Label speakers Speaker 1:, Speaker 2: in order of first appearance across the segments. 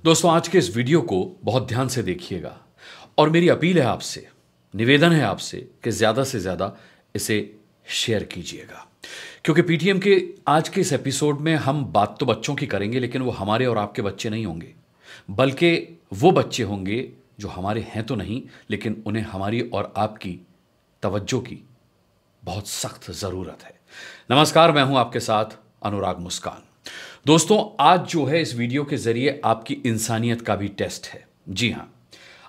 Speaker 1: दोस्तों, आज के इस वीडियो को बहुत ध्यान से देखिएगा और मेरी अपील है आपसे, निवेदन है आपसे कि ज़्यादा से ज़्यादा इसे शेयर कीजिएगा, क्योंकि पीटीएम के आज के इस एपिसोड में हम बात तो बच्चों की करेंगे, लेकिन वो हमारे और आपके बच्चे नहीं होंगे, बल्कि वो बच्चे होंगे जो हमारे हैं तो नहीं, लेकिन उन्हें हमारी और आपकी तवज्जो की बहुत सख्त ज़रूरत है। नमस्कार, मैं हूं आपके साथ अनुराग मुस्कान। दोस्तों, आज जो है इस वीडियो के ज़रिए आपकी इंसानियत का भी टेस्ट है। जी हां,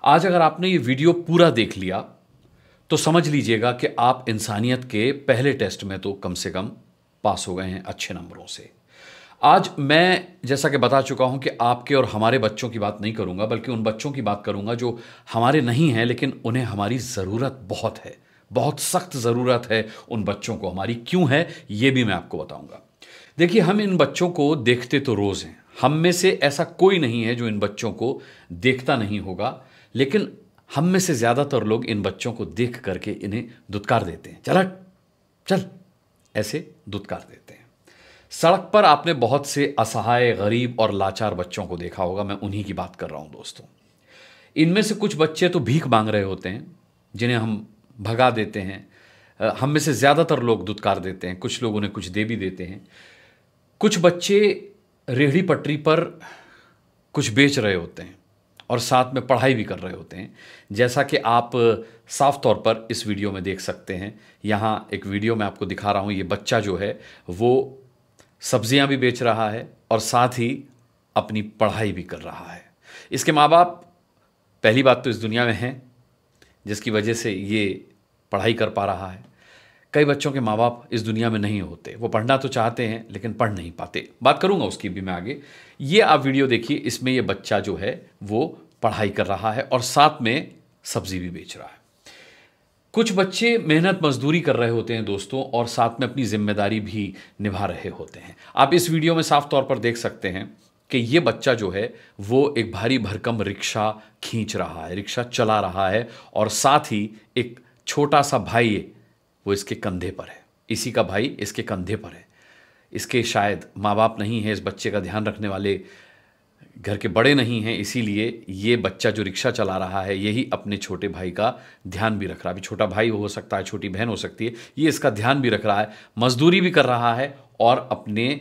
Speaker 1: आज अगर आपने ये वीडियो पूरा देख लिया तो समझ लीजिएगा कि आप इंसानियत के पहले टेस्ट में तो कम से कम पास हो गए हैं अच्छे नंबरों से। आज मैं जैसा कि बता चुका हूं कि आपके और हमारे बच्चों की बात नहीं करूंगा, बल्कि उन बच्चों की बात करूंगा जो हमारे नहीं हैं, लेकिन उन्हें हमारी ज़रूरत बहुत है, बहुत सख्त ज़रूरत है उन बच्चों को। हमारी क्यों है ये भी मैं आपको बताऊंगा। देखिए, हम इन बच्चों को देखते तो रोज़ हैं, हम में से ऐसा कोई नहीं है जो इन बच्चों को देखता नहीं होगा, लेकिन हम में से ज़्यादातर लोग इन बच्चों को देख करके इन्हें दुत्कार देते हैं। चल चल, ऐसे दुत्कार देते हैं। सड़क पर आपने बहुत से असहाय, गरीब और लाचार बच्चों को देखा होगा, मैं उन्हीं की बात कर रहा हूं दोस्तों। इनमें से कुछ बच्चे तो भीख मांग रहे होते हैं, जिन्हें हम भगा देते हैं। हम में से ज़्यादातर लोग दुत्कार देते हैं, कुछ लोग उन्हें कुछ दे भी देते हैं। कुछ बच्चे रेहड़ी पटरी पर कुछ बेच रहे होते हैं और साथ में पढ़ाई भी कर रहे होते हैं, जैसा कि आप साफ तौर पर इस वीडियो में देख सकते हैं। यहाँ एक वीडियो मैं आपको दिखा रहा हूँ। ये बच्चा जो है वो सब्जियाँ भी बेच रहा है और साथ ही अपनी पढ़ाई भी कर रहा है। इसके माँ बाप पहली बात तो इस दुनिया में हैं, जिसकी वजह से ये पढ़ाई कर पा रहा है। कई बच्चों के माँ बाप इस दुनिया में नहीं होते, वो पढ़ना तो चाहते हैं लेकिन पढ़ नहीं पाते। बात करूंगा उसकी भी मैं आगे। ये आप वीडियो देखिए, इसमें ये बच्चा जो है वो पढ़ाई कर रहा है और साथ में सब्जी भी बेच रहा है। कुछ बच्चे मेहनत मजदूरी कर रहे होते हैं दोस्तों, और साथ में अपनी जिम्मेदारी भी निभा रहे होते हैं। आप इस वीडियो में साफ तौर पर देख सकते हैं कि ये बच्चा जो है वो एक भारी भरकम रिक्शा खींच रहा है, रिक्शा चला रहा है, और साथ ही एक छोटा सा भाई वो इसके कंधे पर है। इसी का भाई इसके कंधे पर है। इसके शायद माँ बाप नहीं है, इस बच्चे का ध्यान रखने वाले घर के बड़े नहीं हैं, इसीलिए ये बच्चा जो रिक्शा चला रहा है यही अपने छोटे भाई का ध्यान भी रख रहा है। अभी छोटा भाई हो सकता है, छोटी बहन हो सकती है, ये इसका ध्यान भी रख रहा है, मजदूरी भी कर रहा है और अपने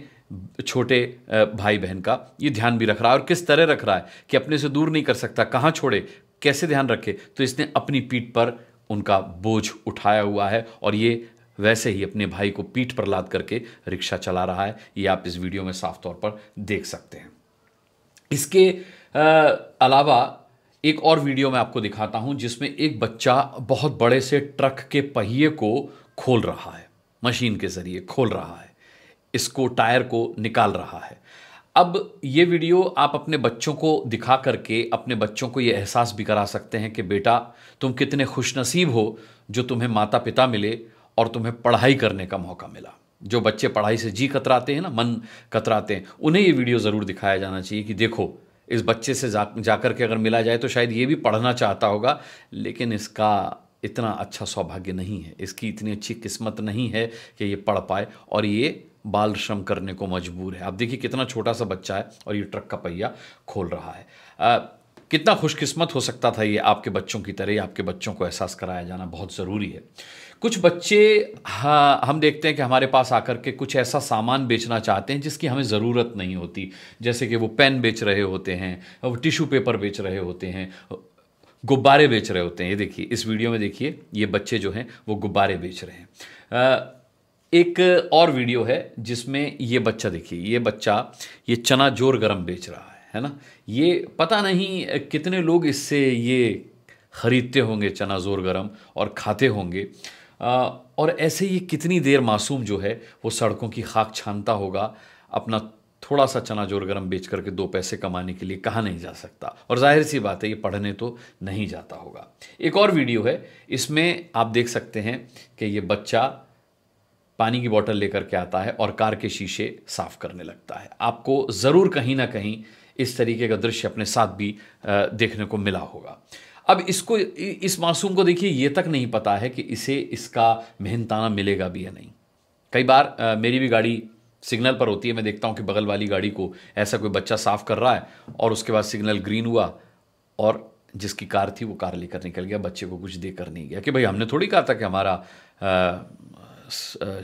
Speaker 1: छोटे भाई बहन का ये ध्यान भी रख रहा है। और किस तरह रख रहा है कि अपने से दूर नहीं कर सकता, कहाँ छोड़े, कैसे ध्यान रखे, तो इसने अपनी पीठ पर उनका बोझ उठाया हुआ है और ये वैसे ही अपने भाई को पीठ पर लाद करके रिक्शा चला रहा है। ये आप इस वीडियो में साफ तौर पर देख सकते हैं। इसके अलावा एक और वीडियो मैं आपको दिखाता हूं, जिसमें एक बच्चा बहुत बड़े से ट्रक के पहिए को खोल रहा है, मशीन के जरिए खोल रहा है, इसको टायर को निकाल रहा है। अब ये वीडियो आप अपने बच्चों को दिखा करके अपने बच्चों को ये एहसास भी करा सकते हैं कि बेटा, तुम कितने खुशनसीब हो जो तुम्हें माता पिता मिले और तुम्हें पढ़ाई करने का मौका मिला। जो बच्चे पढ़ाई से जी कतराते हैं ना, मन कतराते हैं, उन्हें ये वीडियो ज़रूर दिखाया जाना चाहिए कि देखो, इस बच्चे से जाकर के अगर मिला जाए तो शायद ये भी पढ़ना चाहता होगा, लेकिन इसका इतना अच्छा सौभाग्य नहीं है, इसकी इतनी अच्छी किस्मत नहीं है कि ये पढ़ पाए, और ये बाल श्रम करने को मजबूर है। आप देखिए कितना छोटा सा बच्चा है और ये ट्रक का पहिया खोल रहा है। कितना खुशकिस्मत हो सकता था ये आपके बच्चों की तरह। आपके बच्चों को एहसास कराया जाना बहुत ज़रूरी है। कुछ बच्चे हम देखते हैं कि हमारे पास आकर के कुछ ऐसा सामान बेचना चाहते हैं जिसकी हमें ज़रूरत नहीं होती, जैसे कि वो पेन बेच रहे होते हैं, वो टिश्यू पेपर बेच रहे होते हैं, गुब्बारे बेच रहे होते हैं। ये देखिए, इस वीडियो में देखिए, ये बच्चे जो हैं वो गुब्बारे बेच रहे हैं। एक और वीडियो है जिसमें ये बच्चा देखिए, ये बच्चा ये चना जोर गरम बेच रहा है ना। ये पता नहीं कितने लोग इससे ये ख़रीदते होंगे चना जोर गरम और खाते होंगे। और ऐसे ये कितनी देर मासूम जो है वो सड़कों की खाक छानता होगा, अपना थोड़ा सा चना जोर गरम बेच करके 2 पैसे कमाने के लिए कहाँ नहीं जा सकता। और जाहिर सी बात है, ये पढ़ने तो नहीं जाता होगा। एक और वीडियो है, इसमें आप देख सकते हैं कि ये बच्चा पानी की बोतल लेकर के आता है और कार के शीशे साफ करने लगता है। आपको ज़रूर कहीं ना कहीं इस तरीके का दृश्य अपने साथ भी देखने को मिला होगा। अब इस मासूम को देखिए, ये तक नहीं पता है कि इसे इसका मेहनताना मिलेगा भी या नहीं। कई बार मेरी भी गाड़ी सिग्नल पर होती है, मैं देखता हूं कि बगल वाली गाड़ी को ऐसा कोई बच्चा साफ कर रहा है और उसके बाद सिग्नल ग्रीन हुआ और जिसकी कार थी वो कार लेकर निकल गया, बच्चे को कुछ देकर नहीं गया कि भाई हमने थोड़ी कहा था कि हमारा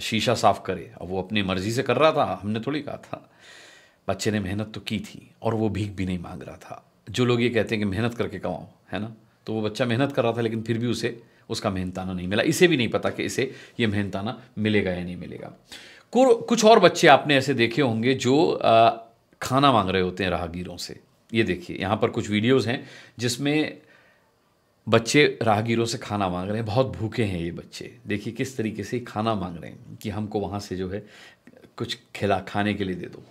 Speaker 1: शीशा साफ करे, अब वो अपनी मर्जी से कर रहा था, हमने थोड़ी कहा था। बच्चे ने मेहनत तो की थी और वो भीख भी नहीं मांग रहा था। जो लोग ये कहते हैं कि मेहनत करके कमाओ, है ना, तो वो बच्चा मेहनत कर रहा था लेकिन फिर भी उसे उसका मेहनताना नहीं मिला। इसे भी नहीं पता कि इसे ये मेहनताना मिलेगा या नहीं मिलेगा। कुछ और बच्चे आपने ऐसे देखे होंगे जो खाना मांग रहे होते हैं राहगीरों से। ये देखिए यहाँ पर कुछ वीडियोस हैं जिसमें बच्चे राहगीरों से खाना मांग रहे हैं, बहुत भूखे हैं ये बच्चे। देखिए किस तरीके से खाना मांग रहे हैं कि हमको वहाँ से जो है कुछ खाने के लिए दे दो।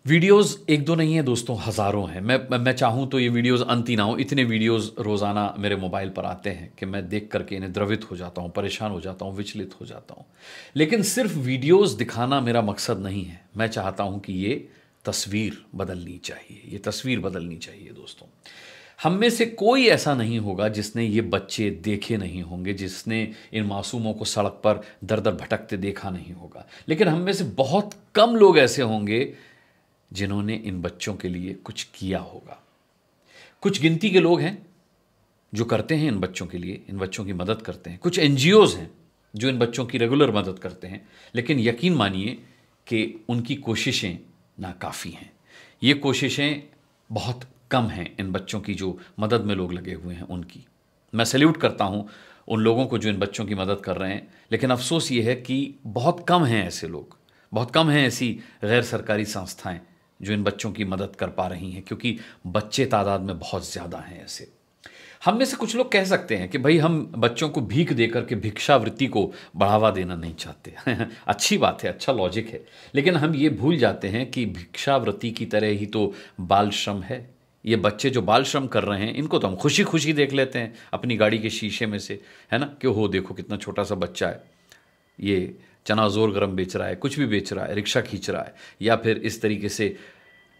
Speaker 1: वीडियोस एक दो नहीं है दोस्तों, हज़ारों हैं। मैं चाहूँ तो ये वीडियोस अंत ही ना हो, इतने वीडियोस रोज़ाना मेरे मोबाइल पर आते हैं कि मैं देख करके इन्हें द्रवित हो जाता हूँ, परेशान हो जाता हूँ, विचलित हो जाता हूँ। लेकिन सिर्फ वीडियोस दिखाना मेरा मकसद नहीं है। मैं चाहता हूँ कि ये तस्वीर बदलनी चाहिए, ये तस्वीर बदलनी चाहिए दोस्तों। हम में से कोई ऐसा नहीं होगा जिसने ये बच्चे देखे नहीं होंगे, जिसने इन मासूमों को सड़क पर दर दर भटकते देखा नहीं होगा। लेकिन हम में से बहुत कम लोग ऐसे होंगे जिन्होंने इन बच्चों के लिए कुछ किया होगा। कुछ गिनती के लोग हैं जो करते हैं इन बच्चों के लिए, इन बच्चों की मदद करते हैं। कुछ एनजीओज हैं जो इन बच्चों की रेगुलर मदद करते हैं। लेकिन यकीन मानिए कि उनकी कोशिशें नाकाफ़ी हैं। ये कोशिशें बहुत कम हैं इन बच्चों की जो मदद में लोग लगे हुए हैं उनकी। मैं सैल्यूट करता हूं उन लोगों को जो इन बच्चों की मदद कर रहे हैं, लेकिन अफसोस ये है कि बहुत कम हैं ऐसे लोग, बहुत कम हैं ऐसी गैर सरकारी संस्थाएं जो इन बच्चों की मदद कर पा रही हैं, क्योंकि बच्चे तादाद में बहुत ज़्यादा हैं ऐसे। हम में से कुछ लोग कह सकते हैं कि भाई हम बच्चों को भीख देकर के भिक्षावृत्ति को बढ़ावा देना नहीं चाहते। अच्छी बात है, अच्छा लॉजिक है, लेकिन हम ये भूल जाते हैं कि भिक्षावृत्ति की तरह ही तो बाल श्रम है। ये बच्चे जो बाल श्रम कर रहे हैं इनको तो हम खुशी खुशी देख लेते हैं अपनी गाड़ी के शीशे में से, है ना, कि हो देखो कितना छोटा सा बच्चा है, ये चना जोर गरम बेच रहा है, कुछ भी बेच रहा है, रिक्शा खींच रहा है, या फिर इस तरीके से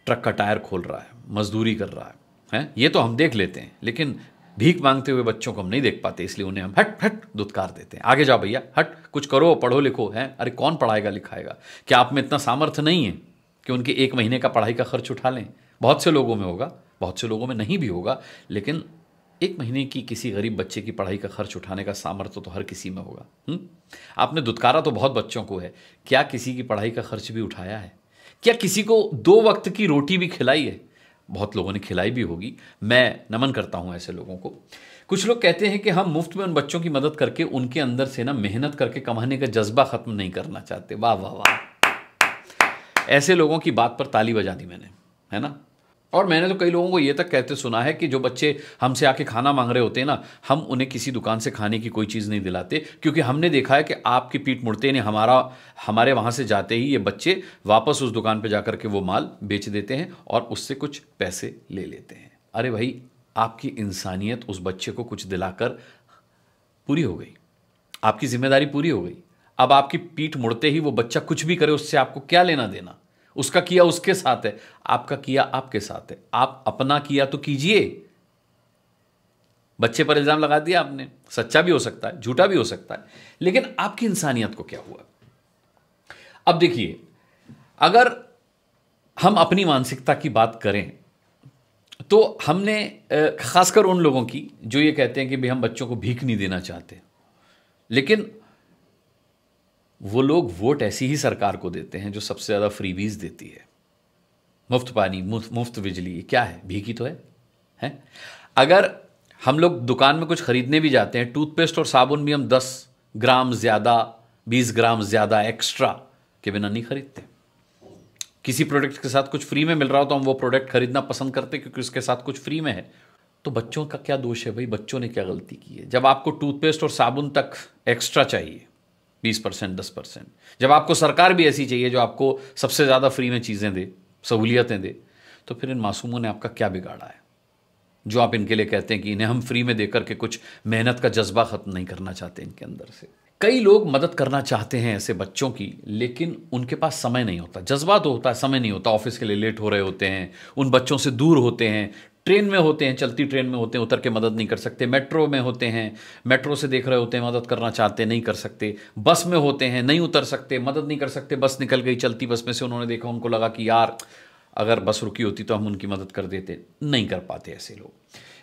Speaker 1: ट्रक का टायर खोल रहा है, मजदूरी कर रहा है, ये तो हम देख लेते हैं। लेकिन भीख मांगते हुए बच्चों को हम नहीं देख पाते, इसलिए उन्हें हम हट हट दुत्कार देते हैं। आगे जाओ भैया, हट, कुछ करो, पढ़ो लिखो, है। अरे कौन पढ़ाएगा लिखाएगा? क्या आप में इतना सामर्थ्य नहीं है कि उनके एक महीने का पढ़ाई का खर्च उठा लें? बहुत से लोगों में होगा, बहुत से लोगों में नहीं भी होगा, लेकिन एक महीने की किसी गरीब बच्चे की पढ़ाई का खर्च उठाने का सामर्थ्य तो हर किसी में होगा। आपने दुत्कारा तो बहुत बच्चों को है, क्या किसी की पढ़ाई का खर्च भी उठाया है? क्या किसी को 2 वक्त की रोटी भी खिलाई है? बहुत लोगों ने खिलाई भी होगी। मैं नमन करता हूं ऐसे लोगों को। कुछ लोग कहते हैं कि हम मुफ्त में उन बच्चों की मदद करके उनके अंदर से ना मेहनत करके कमाने का जज्बा खत्म नहीं करना चाहते। वाह वाह वाह, ऐसे लोगों की बात पर ताली बजा दी मैंने, है ना। और मैंने तो कई लोगों को ये तक कहते सुना है कि जो बच्चे हमसे आके खाना मांग रहे होते हैं ना, हम उन्हें किसी दुकान से खाने की कोई चीज़ नहीं दिलाते, क्योंकि हमने देखा है कि आपकी पीठ मुड़ते नहीं, हमारे वहाँ से जाते ही ये बच्चे वापस उस दुकान पे जाकर के वो माल बेच देते हैं और उससे कुछ पैसे ले लेते हैं। अरे भाई, आपकी इंसानियत उस बच्चे को कुछ दिलाकर पूरी हो गई, आपकी जिम्मेदारी पूरी हो गई। अब आपकी पीठ मुड़ते ही वो बच्चा कुछ भी करे, उससे आपको क्या लेना देना? उसका किया उसके साथ है, आपका किया आपके साथ है। आप अपना किया तो कीजिए। बच्चे पर इल्जाम लगा दिया आपने, सच्चा भी हो सकता है, झूठा भी हो सकता है, लेकिन आपकी इंसानियत को क्या हुआ? अब देखिए, अगर हम अपनी मानसिकता की बात करें तो हमने खासकर उन लोगों की जो ये कहते हैं कि भाई हम बच्चों को भीख नहीं देना चाहते, लेकिन वो लोग वोट ऐसी ही सरकार को देते हैं जो सबसे ज़्यादा फ्रीबीज देती है। मुफ्त पानी, मुफ्त बिजली, क्या है? भीख ही तो है? अगर हम लोग दुकान में कुछ खरीदने भी जाते हैं, टूथपेस्ट और साबुन भी हम 10 ग्राम ज़्यादा, 20 ग्राम ज़्यादा एक्स्ट्रा के बिना नहीं खरीदते। किसी प्रोडक्ट के साथ कुछ फ्री में मिल रहा हो तो हम वो प्रोडक्ट खरीदना पसंद करते क्योंकि उसके साथ कुछ फ्री में है। तो बच्चों का क्या दोष है भाई? बच्चों ने क्या गलती की है? जब आपको टूथपेस्ट और साबुन तक एक्स्ट्रा चाहिए 20%, 10%, जब आपको सरकार भी ऐसी चाहिए जो आपको सबसे ज़्यादा फ्री में चीज़ें दे, सहूलियतें दे, तो फिर इन मासूमों ने आपका क्या बिगाड़ा है जो आप इनके लिए कहते हैं कि इन्हें हम फ्री में देकर के कुछ मेहनत का जज्बा ख़त्म नहीं करना चाहते इनके अंदर से। कई लोग मदद करना चाहते हैं ऐसे बच्चों की, लेकिन उनके पास समय नहीं होता। जज्बा तो होता है, समय नहीं होता। ऑफिस के लिए लेट हो रहे होते हैं, उन बच्चों से दूर होते हैं, ट्रेन में होते हैं, चलती ट्रेन में होते हैं, उतर के मदद नहीं कर सकते। मेट्रो में होते हैं, मेट्रो से देख रहे होते हैं, मदद करना चाहते नहीं कर सकते। बस में होते हैं, नहीं उतर सकते, मदद नहीं कर सकते। बस निकल गई, चलती बस में से उन्होंने देखा, उनको लगा कि यार अगर बस रुकी होती तो हम उनकी मदद कर देते। नहीं कर पाते ऐसे लोग।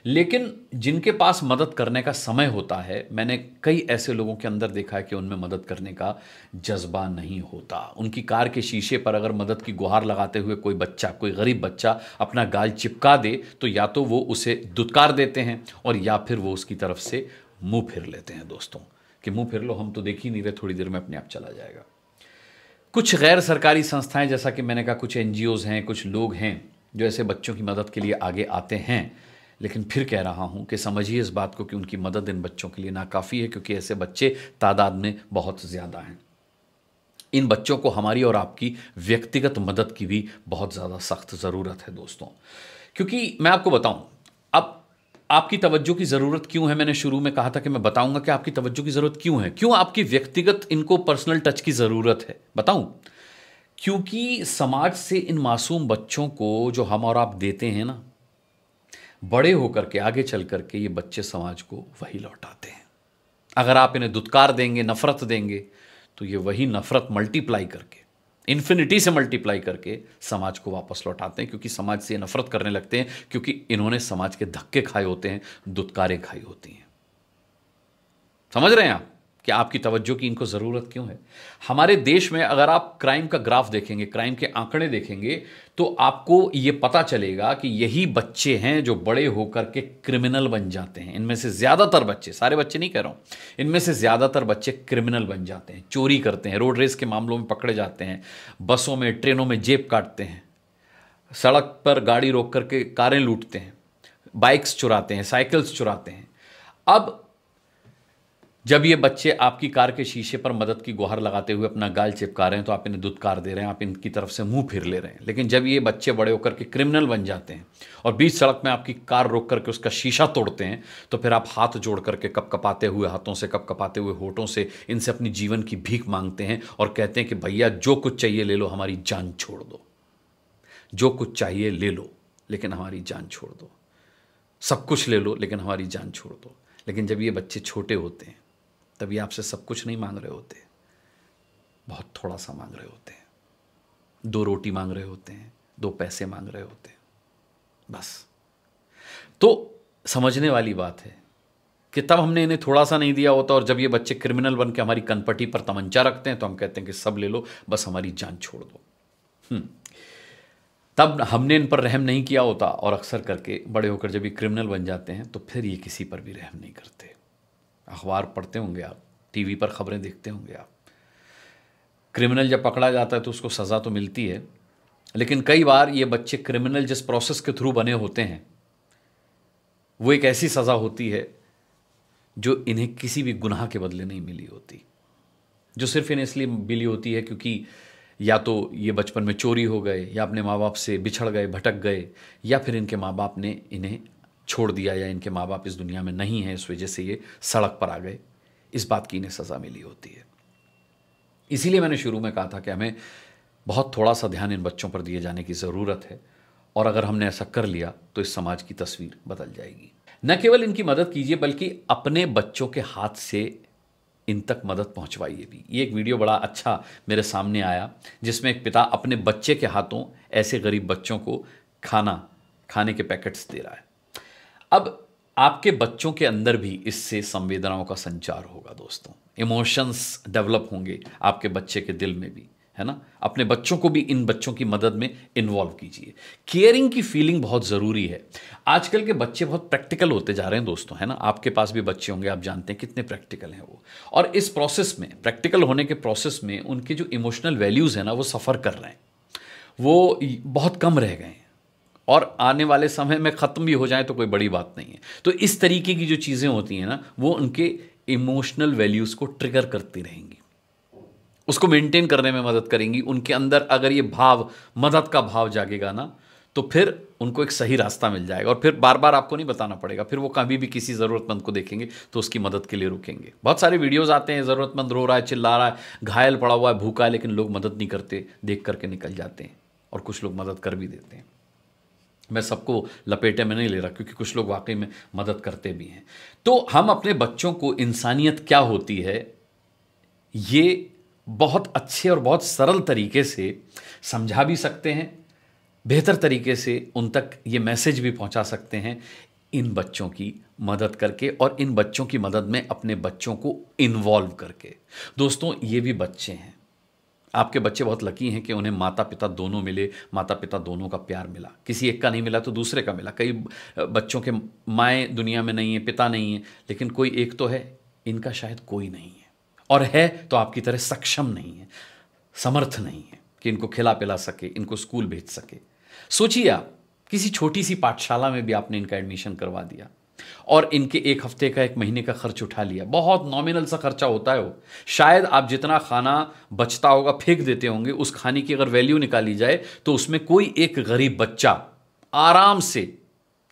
Speaker 1: लेकिन जिनके पास मदद करने का समय होता है, मैंने कई ऐसे लोगों के अंदर देखा है कि उनमें मदद करने का जज्बा नहीं होता। उनकी कार के शीशे पर अगर मदद की गुहार लगाते हुए कोई बच्चा, कोई गरीब बच्चा अपना गाल चिपका दे तो या तो वो उसे दुत्कार देते हैं और या फिर वो उसकी तरफ से मुंह फिर लेते हैं दोस्तों, कि मुंह फिर लो, हम तो देख ही नहीं रहे, थोड़ी देर में अपने आप चला जाएगा। कुछ गैर सरकारी संस्थाएं, जैसा कि मैंने कहा, कुछ एनजीओज हैं, कुछ लोग हैं जो ऐसे बच्चों की मदद के लिए आगे आते हैं। लेकिन फिर कह रहा हूं कि समझिए इस बात को कि उनकी मदद इन बच्चों के लिए नाकाफ़ी है, क्योंकि ऐसे बच्चे तादाद में बहुत ज़्यादा हैं। इन बच्चों को हमारी और आपकी व्यक्तिगत मदद की भी बहुत ज़्यादा सख्त ज़रूरत है दोस्तों। क्योंकि मैं आपको बताऊं, अब आपकी तवज्जो की ज़रूरत क्यों है, मैंने शुरू में कहा था कि मैं बताऊंगा कि आपकी तवज्जो की ज़रूरत क्यों है, क्यों आपकी व्यक्तिगत इनको पर्सनल टच की ज़रूरत है। बताऊं, क्योंकि समाज से इन मासूम बच्चों को जो हम और आप देते हैं ना, बड़े होकर के, आगे चल करके ये बच्चे समाज को वही लौटाते हैं। अगर आप इन्हें दुत्कार देंगे, नफरत देंगे, तो ये वही नफरत मल्टीप्लाई करके, इन्फिनिटी से मल्टीप्लाई करके समाज को वापस लौटाते हैं। क्योंकि समाज से नफरत करने लगते हैं, क्योंकि इन्होंने समाज के धक्के खाए होते हैं, दुत्कारें खाई होती हैं। समझ रहे हैं आप कि आपकी तवज्जो की इनको ज़रूरत क्यों है। हमारे देश में अगर आप क्राइम का ग्राफ देखेंगे, क्राइम के आंकड़े देखेंगे, तो आपको ये पता चलेगा कि यही बच्चे हैं जो बड़े होकर के क्रिमिनल बन जाते हैं। इनमें से ज़्यादातर बच्चे, सारे बच्चे नहीं कह रहा हूँ, इनमें से ज़्यादातर बच्चे क्रिमिनल बन जाते हैं, चोरी करते हैं, रोड रेस के मामलों में पकड़े जाते हैं, बसों में, ट्रेनों में जेब काटते हैं, सड़क पर गाड़ी रोक करके कारें लूटते हैं, बाइक्स चुराते हैं, साइकिल्स चुराते हैं। अब जब ये बच्चे आपकी कार के शीशे पर मदद की गुहार लगाते हुए अपना गाल चिपका रहे हैं, तो आप इन्हें दुत्कार दे रहे हैं, आप इनकी तरफ से मुंह फिर ले रहे हैं। लेकिन जब ये बच्चे बड़े होकर के क्रिमिनल बन जाते हैं और बीच सड़क में आपकी कार रोक करके उसका शीशा तोड़ते हैं, तो फिर आप हाथ जोड़ करके, कपकपाते हुए हाथों से, कपकपाते हुए होठों से इनसे अपनी जीवन की भीख मांगते हैं और कहते हैं कि भैया जो कुछ चाहिए ले लो, हमारी जान छोड़ दो। जो कुछ चाहिए ले लो, लेकिन हमारी जान छोड़ दो। सब कुछ ले लो, लेकिन हमारी जान छोड़ दो। लेकिन जब ये बच्चे छोटे होते हैं, तभी आपसे सब कुछ नहीं मांग रहे होते, बहुत थोड़ा सा मांग रहे होते हैं। 2 रोटी मांग रहे होते हैं, 2 पैसे मांग रहे होते हैं, बस। तो समझने वाली बात है कि तब हमने इन्हें थोड़ा सा नहीं दिया होता, और जब ये बच्चे क्रिमिनल बन के हमारी कनपटी पर तमंचा रखते हैं, तो हम कहते हैं कि सब ले लो, बस हमारी जान छोड़ दो। तब हमने इन पर रहम नहीं किया होता, और अक्सर करके बड़े होकर जब ये क्रिमिनल बन जाते हैं, तो फिर ये किसी पर भी रहम नहीं करते। अखबार पढ़ते होंगे आप, टीवी पर खबरें देखते होंगे आप, क्रिमिनल जब पकड़ा जाता है तो उसको सज़ा तो मिलती है, लेकिन कई बार ये बच्चे क्रिमिनल जिस प्रोसेस के थ्रू बने होते हैं, वो एक ऐसी सज़ा होती है जो इन्हें किसी भी गुनाह के बदले नहीं मिली होती, जो सिर्फ इन्हें इसलिए मिली होती है क्योंकि या तो ये बचपन में चोरी हो गए, या अपने माँ बाप से बिछड़ गए, भटक गए, या फिर इनके माँ बाप ने इन्हें छोड़ दिया, या इनके माँ बाप इस दुनिया में नहीं हैं, इस वजह से ये सड़क पर आ गए। इस बात की इन्हें सज़ा मिली होती है। इसीलिए मैंने शुरू में कहा था कि हमें बहुत थोड़ा सा ध्यान इन बच्चों पर दिए जाने की ज़रूरत है, और अगर हमने ऐसा कर लिया तो इस समाज की तस्वीर बदल जाएगी। न केवल इनकी मदद कीजिए, बल्कि अपने बच्चों के हाथ से इन तक मदद पहुंचवाइए भी। ये एक वीडियो बड़ा अच्छा मेरे सामने आया, जिसमें एक पिता अपने बच्चे के हाथों ऐसे गरीब बच्चों को खाने के पैकेट्स दे रहा है। अब आपके बच्चों के अंदर भी इससे संवेदनाओं का संचार होगा दोस्तों, इमोशंस डेवलप होंगे आपके बच्चे के दिल में भी, है ना। अपने बच्चों को भी इन बच्चों की मदद में इन्वॉल्व कीजिए। केयरिंग की फीलिंग बहुत ज़रूरी है। आजकल के बच्चे बहुत प्रैक्टिकल होते जा रहे हैं दोस्तों, है ना। आपके पास भी बच्चे होंगे, आप जानते हैं कितने प्रैक्टिकल हैं वो, और इस प्रोसेस में, प्रैक्टिकल होने के प्रोसेस में, उनके जो इमोशनल वैल्यूज़ हैं ना, वो सफ़र कर रहे हैं, वो बहुत कम रह गए हैं, और आने वाले समय में ख़त्म भी हो जाए तो कोई बड़ी बात नहीं है। तो इस तरीके की जो चीज़ें होती हैं ना, वो उनके इमोशनल वैल्यूज़ को ट्रिगर करती रहेंगी, उसको मेंटेन करने में मदद करेंगी। उनके अंदर अगर ये भाव, मदद का भाव जागेगा ना, तो फिर उनको एक सही रास्ता मिल जाएगा, और फिर बार बार आपको नहीं बताना पड़ेगा। फिर वो कभी भी किसी ज़रूरतमंद को देखेंगे तो उसकी मदद के लिए रुकेंगे। बहुत सारे वीडियोस आते हैं, ज़रूरतमंद रो रहा है, चिल्ला रहा है, घायल पड़ा हुआ है, भूखा है, लेकिन लोग मदद नहीं करते, देख करके निकल जाते हैं, और कुछ लोग मदद कर भी देते हैं। मैं सबको लपेटे में नहीं ले रहा, क्योंकि कुछ लोग वाकई में मदद करते भी हैं। तो हम अपने बच्चों को इंसानियत क्या होती है ये बहुत अच्छे और बहुत सरल तरीके से समझा भी सकते हैं, बेहतर तरीके से उन तक ये मैसेज भी पहुंचा सकते हैं इन बच्चों की मदद करके, और इन बच्चों की मदद में अपने बच्चों को इन्वॉल्व करके। दोस्तों, ये भी बच्चे हैं। आपके बच्चे बहुत लकी हैं कि उन्हें माता पिता दोनों मिले, माता पिता दोनों का प्यार मिला। किसी एक का नहीं मिला तो दूसरे का मिला। कई बच्चों के माएँ दुनिया में नहीं है, पिता नहीं है, लेकिन कोई एक तो है। इनका शायद कोई नहीं है, और है तो आपकी तरह सक्षम नहीं है, समर्थ नहीं है कि इनको खिला पिला सके, इनको स्कूल भेज सके। सोचिए आप, किसी छोटी सी पाठशाला में भी आपने इनका एडमिशन करवा दिया और इनके एक हफ्ते का, एक महीने का खर्च उठा लिया। बहुत नॉमिनल सा खर्चा होता है वो। शायद आप जितना खाना बचता होगा फेंक देते होंगे, उस खाने की अगर वैल्यू निकाली जाए तो उसमें कोई एक गरीब बच्चा आराम से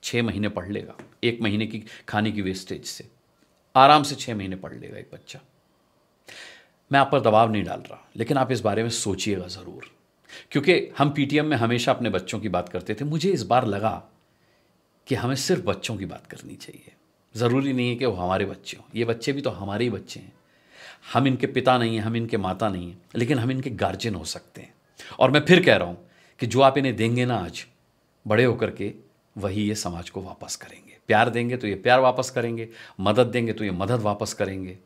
Speaker 1: 6 महीने पढ़ लेगा। 1 महीने की खाने की वेस्टेज से आराम से 6 महीने पढ़ लेगा एक बच्चा। मैं आप पर दबाव नहीं डाल रहा, लेकिन आप इस बारे में सोचिएगा ज़रूर, क्योंकि हम पीटीएम में हमेशा अपने बच्चों की बात करते थे। मुझे इस बार लगा कि हमें सिर्फ बच्चों की बात करनी चाहिए। ज़रूरी नहीं है कि वो हमारे बच्चे हों, ये बच्चे भी तो हमारे ही बच्चे हैं। हम इनके पिता नहीं हैं, हम इनके माता नहीं हैं, लेकिन हम इनके गार्जियन हो सकते हैं। और मैं फिर कह रहा हूँ कि जो आप इन्हें देंगे ना आज, बड़े होकर के वही ये समाज को वापस करेंगे। प्यार देंगे तो ये प्यार वापस करेंगे, मदद देंगे तो ये मदद वापस करेंगे,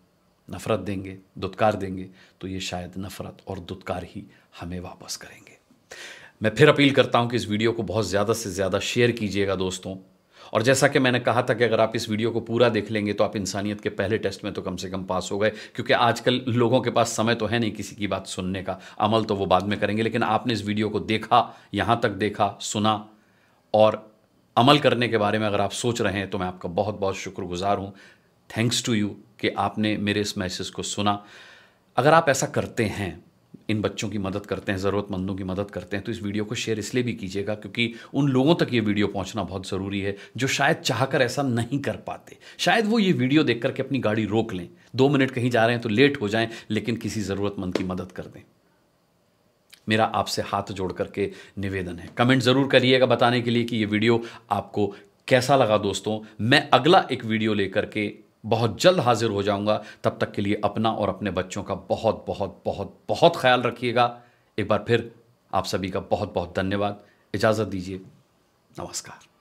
Speaker 1: नफ़रत देंगे, दुत्कार देंगे तो ये शायद नफ़रत और दुत्कार ही हमें वापस करेंगे। मैं फिर अपील करता हूं कि इस वीडियो को बहुत ज़्यादा से ज़्यादा शेयर कीजिएगा दोस्तों। और जैसा कि मैंने कहा था कि अगर आप इस वीडियो को पूरा देख लेंगे तो आप इंसानियत के पहले टेस्ट में तो कम से कम पास हो गए, क्योंकि आजकल लोगों के पास समय तो है नहीं किसी की बात सुनने का, अमल तो वो बाद में करेंगे। लेकिन आपने इस वीडियो को देखा, यहाँ तक देखा, सुना और अमल करने के बारे में अगर आप सोच रहे हैं तो मैं आपका बहुत बहुत शुक्रगुजार हूँ। थैंक्स टू यू कि आपने मेरे इस मैसेज को सुना। अगर आप ऐसा करते हैं, इन बच्चों की मदद करते हैं, ज़रूरतमंदों की मदद करते हैं, तो इस वीडियो को शेयर इसलिए भी कीजिएगा क्योंकि उन लोगों तक ये वीडियो पहुंचना बहुत ज़रूरी है जो शायद चाहकर ऐसा नहीं कर पाते। शायद वो ये वीडियो देख करके अपनी गाड़ी रोक लें, 2 मिनट कहीं जा रहे हैं तो लेट हो जाएं, लेकिन किसी ज़रूरतमंद की मदद कर दें। मेरा आपसे हाथ जोड़ करके निवेदन है। कमेंट ज़रूर करिएगा बताने के लिए कि ये वीडियो आपको कैसा लगा। दोस्तों, मैं अगला एक वीडियो लेकर के बहुत जल्द हाजिर हो जाऊंगा। तब तक के लिए अपना और अपने बच्चों का बहुत बहुत बहुत बहुत ख्याल रखिएगा। एक बार फिर आप सभी का बहुत बहुत धन्यवाद। इजाज़त दीजिए। नमस्कार।